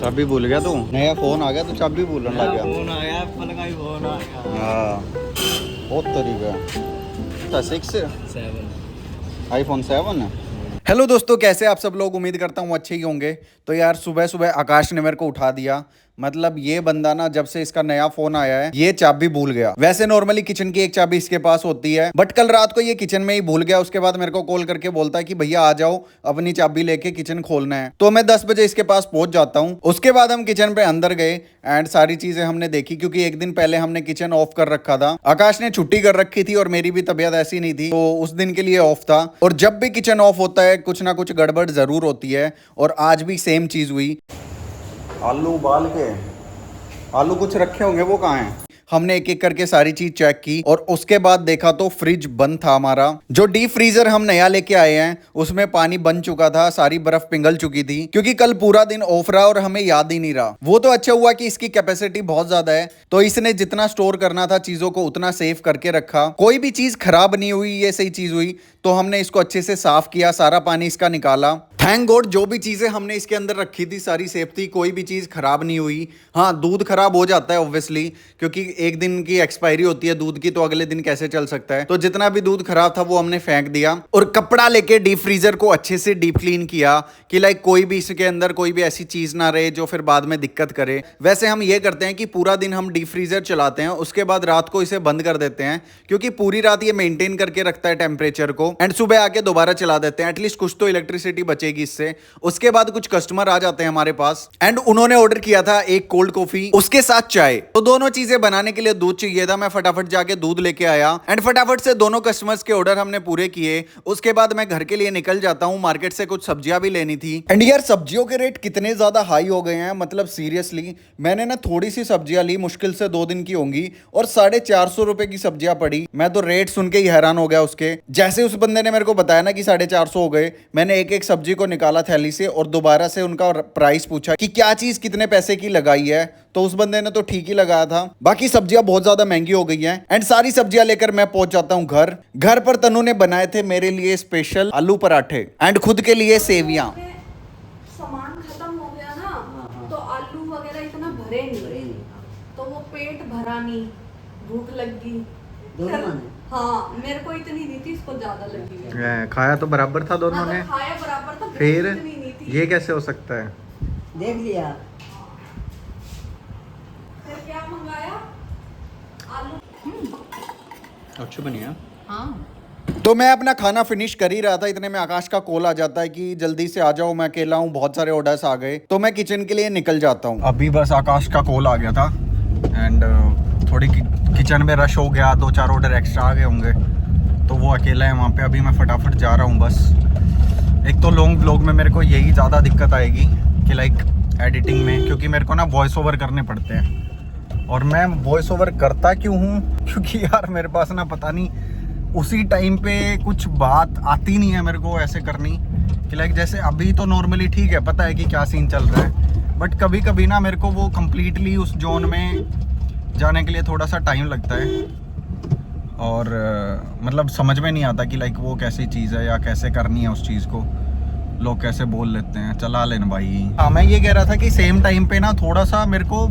चाबी भूल गया तू? नया फोन आ गया तो चाबी भूलने लग गया। फोन आ गया, एप्पल का ही फोन आ गया। हाँ बहुत तरीका। 7 आईफोन 7 है। हेलो दोस्तों, कैसे आप सब लोग? उम्मीद करता हूँ अच्छे ही होंगे। तो यार सुबह सुबह आकाश ने मेरे को उठा दिया। मतलब ये बंदा ना, जब से इसका नया फोन आया है ये चाबी भूल गया। वैसे नॉर्मली किचन की एक चाबी इसके पास होती है, बट कल रात को ये किचन में ही भूल गया। उसके बाद मेरे को कॉल करके बोलता है कि भैया आ जाओ, अपनी चाबी लेके किचन खोलना है। तो मैं 10 बजे इसके पास पहुंच जाता हूँ। उसके बाद हम किचन पे अंदर गए एंड सारी चीजें हमने देखी, क्योंकि एक दिन पहले हमने किचन ऑफ कर रखा था। आकाश ने छुट्टी कर रखी थी और मेरी भी तबीयत ऐसी नहीं थी, तो उस दिन के लिए ऑफ था। और जब भी किचन ऑफ होता है कुछ ना कुछ गड़बड़ जरूर होती है, और आज भी सेम चीज हुई। आलू उबाल के, आलू कुछ रखे होंगे, वो कहाँ हैं? हमने एक एक करके सारी चीज चेक की और उसके बाद देखा तो फ्रिज बंद था हमारा। जो डीप फ्रीजर हम नया लेके आए हैं उसमें पानी बन चुका था, सारी बर्फ पिघल चुकी थी, क्योंकि कल पूरा दिन ऑफ रहा और हमें याद ही नहीं रहा। वो तो अच्छा हुआ कि इसकी कैपेसिटी बहुत ज्यादा है, तो इसने जितना स्टोर करना था चीजों को उतना सेव करके रखा। कोई भी चीज खराब नहीं हुई, ये सही चीज हुई। तो हमने इसको अच्छे से साफ किया, सारा पानी इसका निकाला। थैंक गॉड जो भी चीजें हमने इसके अंदर रखी थी सारी सेफ थी, कोई भी चीज खराब नहीं हुई। हाँ, दूध खराब हो जाता है ऑब्वियसली, क्योंकि एक दिन की एक्सपायरी होती है दूध की, तो अगले दिन कैसे चल सकता है। तो जितना भी दूध खराब था वो हमने फेंक दिया और कपड़ा लेके डीप फ्रीजर को अच्छे से डीप क्लीन किया कि लाइक कोई भी इसके अंदर कोई भी ऐसी चीज ना रहे जो फिर बाद में दिक्कत करे। वैसे हम ये करते हैं कि पूरा दिन हम डीप फ्रीजर चलाते हैं, उसके बाद रात को इसे बंद कर देते हैं, क्योंकि पूरी रात ये मेंटेन करके रखता है टेम्परेचर को, एंड सुबह आके दोबारा चला देते हैं। एटलीस्ट कुछ तो इलेक्ट्रिसिटी बचेगी इससे। उसके बाद कुछ कस्टमर आ जाते हैं हमारे पास एंड उन्होंने ऑर्डर किया था एक कोल्ड कॉफी, उसके साथ चाय। तो दोनों चीजें बनाने के लिए दूध चाहिए था। मैं फटाफट जाके दूध लेके आया एंड फटाफट से दोनों कस्टमर्स के ऑर्डर हमने पूरे किए। उसके बाद मैं घर के लिए निकल जाता हूँ, मार्केट से कुछ सब्जियां भी लेनी थी। एंड यार सब्जियों के रेट कितने ज्यादा हाई हो गए हैं, मतलब सीरियसली। मैंने ना थोड़ी सी सब्जियां ली, मुश्किल से 2 दिन की होंगी, और 450 रुपए की सब्जियां पड़ी। मैं तो रेट सुन के ही हैरान हो गया उसके। जैसे उस बंदे ने मेरे को बताया ना कि 450 हो गए, मैंने एक एक सब्जी को निकाला थैली से और दोबारा से उनका प्राइस पूछा कि क्या चीज कितने पैसे की लगाई है। तो उस बंदे ने तो ठीक ही लगाया था। बाकी सब्जियां बहुत ज्यादा महंगी हो गई हैं एंड सारी सब्जियां लेकर मैं पहुंच जाता हूं घर। घर पर तनु ने बनाए थे मेरे लिए स्पेशल आलू पराठे एंड खुद के लिए सेवियां। सामान खत्म हो गया ना, तो आलू वगैरह इतना भरे नहीं, तो वो पेट भरा नहीं, भूख लगी। हाँ, मेरे को इतनी नहीं थी, इसको ज्यादा लगी है। खाया तो बराबर था दोनों ने, खाया बराबर था, फिर इतनी नहीं थी। ये कैसे हो सकता है? देख लिया। फिर क्या मंगाया? आलू। अच्छी बनी है। हाँ। तो मैं अपना खाना फिनिश कर ही रहा था, इतने में आकाश का कॉल आ जाता है कि जल्दी से आ जाओ, मैं अकेला हूँ, बहुत सारे ऑर्डर्स आ गए। तो मैं किचन के लिए निकल जाता हूँ। अभी बस आकाश का कॉल आ गया था एंड थोड़ी किचन में रश हो गया, 2-4 ऑर्डर एक्स्ट्रा आ गए होंगे, तो वो अकेला है वहाँ पे। अभी मैं फटाफट जा रहा हूँ बस। एक तो लॉन्ग व्लॉग में मेरे को यही ज़्यादा दिक्कत आएगी कि लाइक एडिटिंग में, क्योंकि मेरे को ना वॉइस ओवर करने पड़ते हैं। और मैं वॉइस ओवर करता क्यों हूँ? क्योंकि यार मेरे पास ना पता नहीं उसी टाइम पे कुछ बात आती नहीं है मेरे को ऐसे करनी कि लाइक जैसे अभी तो नॉर्मली ठीक है, पता है कि क्या सीन चल रहा है, बट कभी कभी ना मेरे को वो कम्प्लीटली उस जोन में जाने के लिए थोड़ा सा टाइम लगता है। और मतलब समझ में नहीं आता कि लाइक वो कैसी चीज़ है या कैसे करनी है उस चीज़ को, लोग कैसे बोल लेते हैं, चला लेना भाई। हाँ, मैं ये कह रहा था कि सेम टाइम पे ना थोड़ा सा मेरे को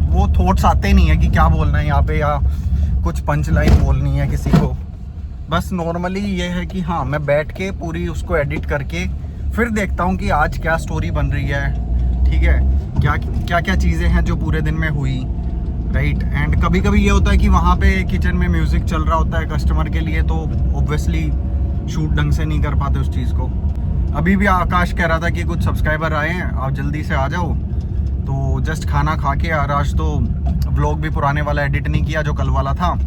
वो थॉट्स आते नहीं है कि क्या बोलना है यहाँ पे, या कुछ पंच लाइन बोलनी है किसी को। बस नॉर्मली ये है कि हाँ, मैं बैठ के पूरी उसको एडिट करके फिर देखता हूँ कि आज क्या स्टोरी बन रही है, ठीक है, क्या क्या चीज़ें हैं जो पूरे दिन में हुई, राइट। एंड कभी कभी ये होता है कि वहाँ पे किचन में म्यूज़िक चल रहा होता है कस्टमर के लिए, तो ऑब्वियसली शूट ढंग से नहीं कर पाते उस चीज़ को। अभी भी आकाश कह रहा था कि कुछ सब्सक्राइबर आए हैं, आप जल्दी से आ जाओ। तो जस्ट खाना खा के आज तो व्लॉग भी पुराने वाला एडिट नहीं किया जो कल वाला था,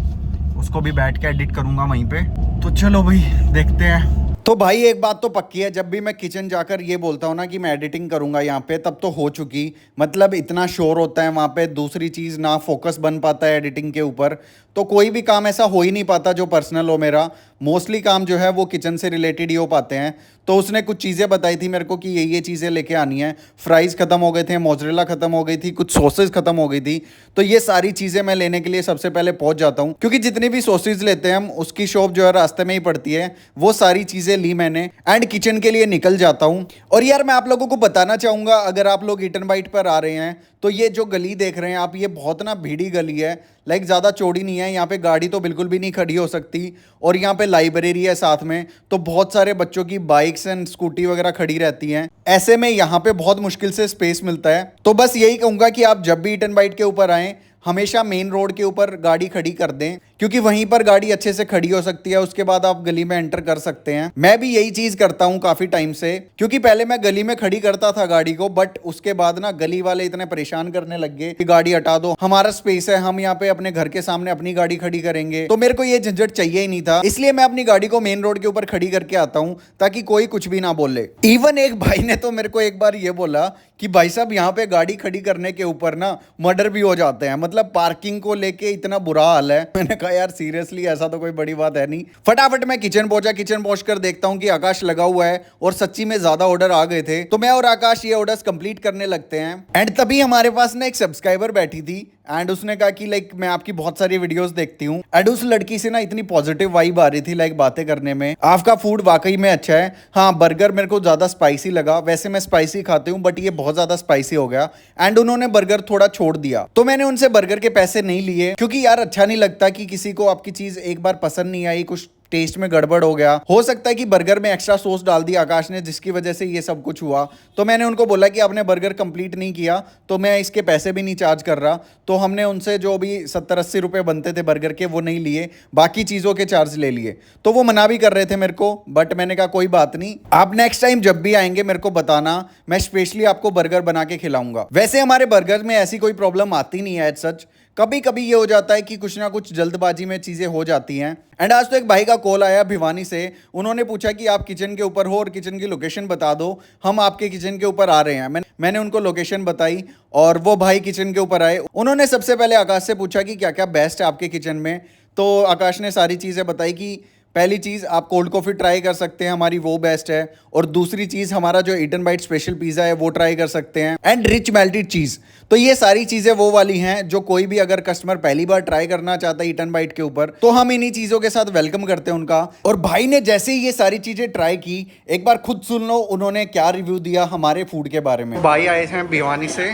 उसको भी बैठ के एडिट करूँगा वहीं पे। तो चलो भाई देखते हैं। तो भाई एक बात तो पक्की है, जब भी मैं किचन जाकर ये बोलता हूँ ना कि मैं एडिटिंग करूँगा यहाँ पे, तब तो हो चुकी। मतलब इतना शोर होता है वहाँ पे, दूसरी चीज़ ना फोकस बन पाता है एडिटिंग के ऊपर, तो कोई भी काम ऐसा हो ही नहीं पाता जो पर्सनल हो मेरा। मोस्टली काम जो है वो किचन से रिलेटेड ही हो पाते हैं। तो उसने कुछ चीज़ें बताई थी मेरे को कि ये चीज़ें लेके आनी है। फ्राइज़ ख़त्म हो गए थे, मोज़रेला ख़त्म हो गई थी, कुछ सॉसेज ख़त्म हो गई थी। तो ये सारी चीज़ें मैं लेने के लिए सबसे पहले पहुंच जाता हूँ, क्योंकि जितनी भी सॉसेज लेते हैं हम उसकी शॉप जो है रास्ते में ही पड़ती है। वो सारी चीज़ें ली मैंने एंड किचन के लिए निकल जाता हूँ। और यार मैं आप लोगों को बताना चाहूँगा, अगर आप लोग ईटन बाइट पर आ रहे हैं तो ये जो गली देख रहे हैं आप, ये बहुत ना भीड़ी गली है। लाइक ज़्यादा चौड़ी नहीं है, यहाँ पे गाड़ी तो बिल्कुल भी नहीं खड़ी हो सकती। और यहाँ पे लाइब्रेरी है साथ में, तो बहुत सारे बच्चों की बाइक्स एंड स्कूटी वगैरह खड़ी रहती हैं। ऐसे में यहाँ पे बहुत मुश्किल से स्पेस मिलता है। तो बस यही कहूँगा कि आप जब भी ईटन बाइट के ऊपर आएँ, हमेशा मेन रोड के ऊपर गाड़ी खड़ी कर दें, क्योंकि वहीं पर गाड़ी अच्छे से खड़ी हो सकती है। उसके बाद आप गली में एंटर कर सकते हैं। मैं भी यही चीज़ करता हूँ काफ़ी टाइम से, क्योंकि पहले मैं गली में खड़ी करता था गाड़ी को, बट उसके बाद ना गली वाले इतने परेशान करने लग गए कि गाड़ी हटा दो, हमारा स्पेस है, हम यहाँ पे अपने घर के सामने अपनी गाड़ी खड़ी करेंगे। तो मेरे को ये झंझट चाहिए ही नहीं था, इसलिए मैं अपनी गाड़ी को मेन रोड के ऊपर खड़ी करके आता हूँ ताकि कोई कुछ भी ना बोले। इवन एक भाई ने तो मेरे को एक बार ये बोला कि भाई साहब यहाँ पे गाड़ी खड़ी करने के ऊपर ना मर्डर भी हो जाते हैं, मतलब पार्किंग को लेके इतना बुरा हाल है। मैंने कहा यार सीरियसली ऐसा तो कोई बड़ी बात है नहीं। फटाफट मैं किचन पहुंचा, किचन पहुंच कर देखता हूं कि आकाश लगा हुआ है और सच्ची में ज्यादा ऑर्डर आ गए थे। तो मैं और आकाश ये ऑर्डर्स कंप्लीट करने लगते हैं। एंड तभी हमारे पास ना एक सब्सक्राइबर बैठी थी एंड उसने कहा कि लाइक मैं आपकी बहुत सारी वीडियोस देखती हूँ। एंड उस लड़की से ना इतनी पॉजिटिव वाइब आ रही थी लाइक बातें करने में। आपका फूड वाकई में अच्छा है। हाँ, बर्गर मेरे को ज्यादा स्पाइसी लगा, वैसे मैं स्पाइसी खाती हूँ बट ये बहुत ज्यादा स्पाइसी हो गया। एंड उन्होंने बर्गर थोड़ा छोड़ दिया, तो मैंने उनसे बर्गर के पैसे नहीं लिए, क्योंकि यार अच्छा नहीं लगता कि किसी को आपकी चीज एक बार पसंद नहीं आई, कुछ टेस्ट में गड़बड़ हो गया, हो सकता है कि बर्गर में एक्स्ट्रा सॉस डाल दिया आकाश ने, जिसकी वजह से ये सब कुछ हुआ। तो मैंने उनको बोला कि आपने बर्गर कंप्लीट नहीं किया तो मैं इसके पैसे भी नहीं चार्ज कर रहा। तो हमने उनसे जो भी 70-80 रुपए बनते थे बर्गर के वो नहीं लिए, बाकी चीज़ों के चार्ज ले लिए। तो वो मना भी कर रहे थे मेरे को, बट मैंने कहा कोई बात नहीं, आप नेक्स्ट टाइम जब भी आएंगे मेरे को बताना, मैं स्पेशली आपको बर्गर बना के खिलाऊंगा। वैसे हमारे बर्गर में ऐसी कोई प्रॉब्लम आती नहीं है एज सच। कभी कभी ये हो जाता है कि कुछ ना कुछ जल्दबाजी में चीज़ें हो जाती हैं। एंड आज तो एक भाई का कॉल आया भिवानी से, उन्होंने पूछा कि आप किचन के ऊपर हो और किचन की लोकेशन बता दो, हम आपके किचन के ऊपर आ रहे हैं। मैंने उनको लोकेशन बताई और वो भाई किचन के ऊपर आए। उन्होंने सबसे पहले आकाश से पूछा कि क्या क्या बेस्ट है आपके किचन में। तो आकाश ने सारी चीज़ें बताई कि पहली चीज़ आप कोल्ड कॉफ़ी ट्राई कर सकते हैं, हमारी वो बेस्ट है। और दूसरी चीज़ हमारा जो ईटन बाइट स्पेशल पिज़्ज़ा है वो ट्राई कर सकते हैं, एंड रिच मेल्टेड चीज़। तो ये सारी चीज़ें वो वाली हैं जो कोई भी अगर कस्टमर पहली बार ट्राई करना चाहता है ईटन बाइट के ऊपर, तो हम इन्हीं चीज़ों के साथ वेलकम करते हैं उनका। और भाई ने जैसे ही ये सारी चीज़ें ट्राई की, एक बार खुद सुन लो उन्होंने क्या रिव्यू दिया हमारे फूड के बारे में। भाई आए हैं भिवानी से,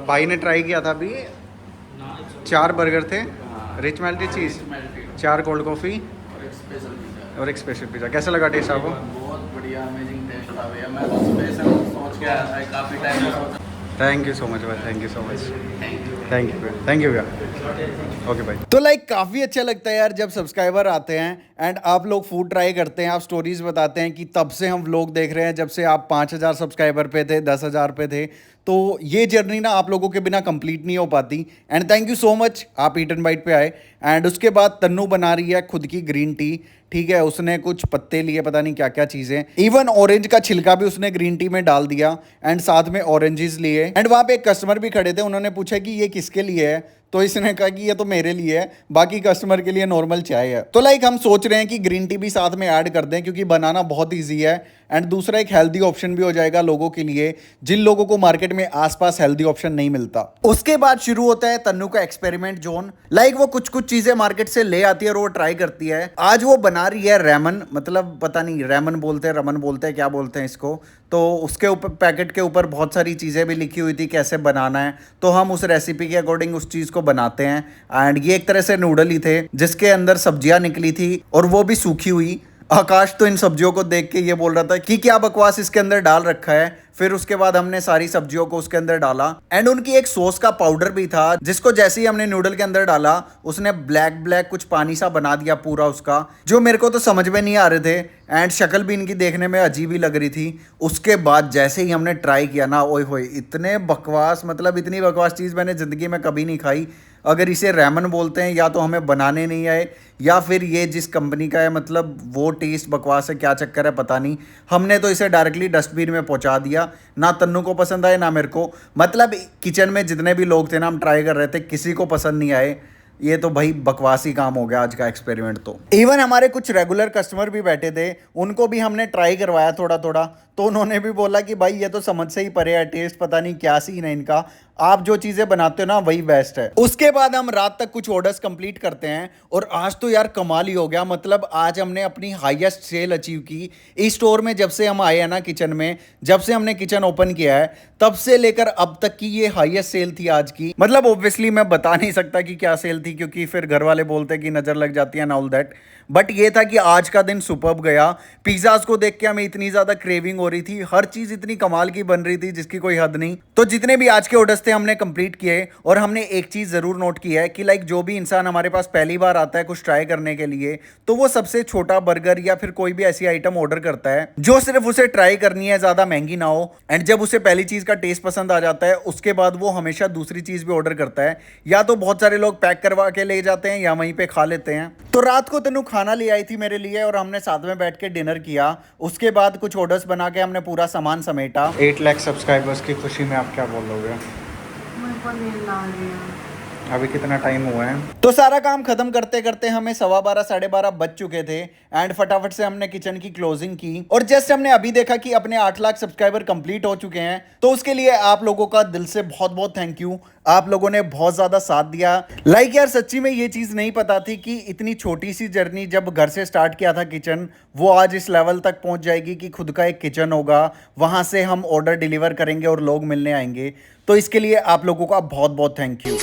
भाई ने ट्राई किया था अभी 4 बर्गर थे, रिच मेल्टेड चीज़, 4 कोल्ड कॉफ़ी और एक स्पेशल पिज़्ज़ा। कैसा लगा टेस्ट आपको? बहुत बढ़िया, अमेजिंग टेस्ट था भैया। मैं तो स्पेशल सोच के आया था, काफ़ी टाइम से सोचा। थैंक यू सो मच भाई, thank you so much, thank you thank you भैया। ओके भाई। तो लाइक काफ़ी अच्छा लगता है यार जब सब्सक्राइबर आते हैं एंड आप लोग फूड ट्राई करते हैं, आप स्टोरीज बताते हैं कि तब से हम व्लॉग देख रहे हैं, जब से आप 5000 सब्सक्राइबर पे थे, 10,000 पे थे। तो ये जर्नी ना आप लोगों के बिना कंप्लीट नहीं हो पाती। And thank you so much, आप ईटन बाइट पे आए। एंड उसके बाद तन्नू बना रही है खुद की ग्रीन टी, ठीक है, उसने कुछ पत्ते लिए, पता नहीं क्या क्या चीज़ें, इवन ऑरेंज का छिलका भी उसने ग्रीन टी में डाल दिया एंड साथ में ऑरेंजेस लिए। एंड वहाँ पे एक कस्टमर भी खड़े थे, उन्होंने पूछा कि ये किसके लिए है, तो इसने कहा कि ये तो मेरे लिए है, बाकी कस्टमर के लिए नॉर्मल चाय है। तो लाइक हम सोच रहे हैं कि ग्रीन टी भी साथ में ऐड कर दें, क्योंकि बनाना बहुत ईजी है एंड दूसरा एक हेल्दी ऑप्शन भी हो जाएगा लोगों के लिए, जिन लोगों को मार्केट में आसपास हेल्दी ऑप्शन नहीं मिलता। उसके बाद शुरू होता है तन्नू का एक्सपेरिमेंट जोन। लाइक वो कुछ कुछ चीजें मार्केट से ले आती है और वो ट्राई करती है। आज वो बना रही है रेमन, मतलब पता नहीं रेमन बोलते हैं, रमन बोलते हैं, क्या बोलते हैं इसको। तो उसके ऊपर पैकेट के ऊपर बहुत सारी चीज़ें भी लिखी हुई थी कैसे बनाना है, तो हम उस रेसिपी के अकॉर्डिंग उस चीज़ को बनाते हैं। एंड ये एक तरह से नूडल ही थे जिसके अंदर सब्जियां निकली थी और वो भी सूखी हुई। आकाश तो इन सब्जियों को देख के ये बोल रहा था कि क्या बकवास इसके अंदर डाल रखा है। फिर उसके बाद हमने सारी सब्जियों को उसके अंदर डाला एंड उनकी एक सॉस का पाउडर भी था, जिसको जैसे ही हमने नूडल के अंदर डाला उसने ब्लैक ब्लैक कुछ पानी सा बना दिया पूरा उसका, जो मेरे को तो समझ में नहीं आ रहे थे एंड शक्ल भी इनकी देखने में अजीब ही लग रही थी। उसके बाद जैसे ही हमने ट्राई किया ना, ओए होए इतने बकवास, मतलब इतनी बकवास चीज़ मैंने ज़िंदगी में कभी नहीं खाई। अगर इसे रेमन बोलते हैं या तो हमें बनाने नहीं आए, या फिर ये जिस कंपनी का है मतलब वो टेस्ट बकवास है, क्या चक्कर है पता नहीं। हमने तो इसे डायरेक्टली डस्टबिन में पहुंचा दिया, ना तन्नू को पसंद आए ना मेरे को। मतलब किचन में जितने भी लोग थे ना, हम ट्राई कर रहे थे, किसी को पसंद नहीं आए। ये तो भाई बकवासी काम हो गया आज का एक्सपेरिमेंट। तो इवन हमारे कुछ रेगुलर कस्टमर भी बैठे थे, उनको भी हमने ट्राई करवाया थोड़ा थोड़ा, तो उन्होंने भी बोला कि भाई ये तो समझ से ही परे है, टेस्ट पता नहीं क्या सीन है इनका, आप जो चीजें बनाते हो ना वही बेस्ट है। उसके बाद हम रात तक कुछ ऑर्डर्स कंप्लीट करते हैं और आज तो यार कमाल ही हो गया। मतलब आज हमने अपनी हाईएस्ट सेल अचीव की इस स्टोर में। जब से हम आए हैं ना किचन में, जब से हमने किचन ओपन किया है तब से लेकर अब तक की ये हाईएस्ट सेल थी आज की। मतलब ऑब्वियसली मैं बता नहीं सकता कि क्या सेल थी, क्योंकि फिर घर वाले बोलते हैं कि नजर लग जाती है ना, ऑल दैट। बट ये था कि आज का दिन सुपर्ब गया। पिज्जाज को देख के हमें इतनी ज्यादा क्रेविंग हो रही थी, हर चीज इतनी कमाल की बन रही थी जिसकी कोई हद नहीं। तो जितने भी आज के ऑर्डर्स थे हमने कंप्लीट किए, और हमने एक चीज जरूर नोट की है कि लाइक जो भी इंसान हमारे पास पहली बार आता है कुछ ट्राई करने के लिए, तो वो सबसे छोटा बर्गर या फिर कोई भी ऐसी आइटम ऑर्डर करता है जो सिर्फ उसे ट्राई करनी है, ज्यादा महंगी ना हो। एंड जब उसे पहली चीज का टेस्ट पसंद आ जाता है उसके बाद वो हमेशा दूसरी चीज भी ऑर्डर करता है। या तो बहुत सारे लोग पैक करवा के ले जाते हैं या वहीं पे खा लेते हैं। तो रात को तनु खाना ले आई थी मेरे लिए और हमने साथ में बैठ के डिनर किया। उसके बाद कुछ ऑर्डर्स बना के हमने पूरा सामान समेटा। 8 लाख सब्सक्राइबर्स की खुशी में आप क्या बोलोगे? मेरे को नींद आ रही है। अभी कितना टाइम हुआ है? तो सारा काम खत्म करते करते हमें 12:15 12:30 बज चुके थे। एंड फटाफट से हमने किचन की क्लोजिंग की और जस्ट हमने अभी देखा कि अपने 8 लाख सब्सक्राइबर कंप्लीट हो चुके हैं। तो उसके लिए आप लोगों का दिल से बहुत बहुत थैंक यू। आप लोगों ने बहुत ज्यादा साथ दिया। लाइक यार सच्ची में ये चीज नहीं पता थी कि इतनी छोटी सी जर्नी जब घर से स्टार्ट किया था किचन, वो आज इस लेवल तक पहुंच जाएगी कि खुद का एक किचन होगा, वहां से हम ऑर्डर डिलीवर करेंगे और लोग मिलने आएंगे। तो इसके लिए आप लोगों का बहुत बहुत थैंक यू।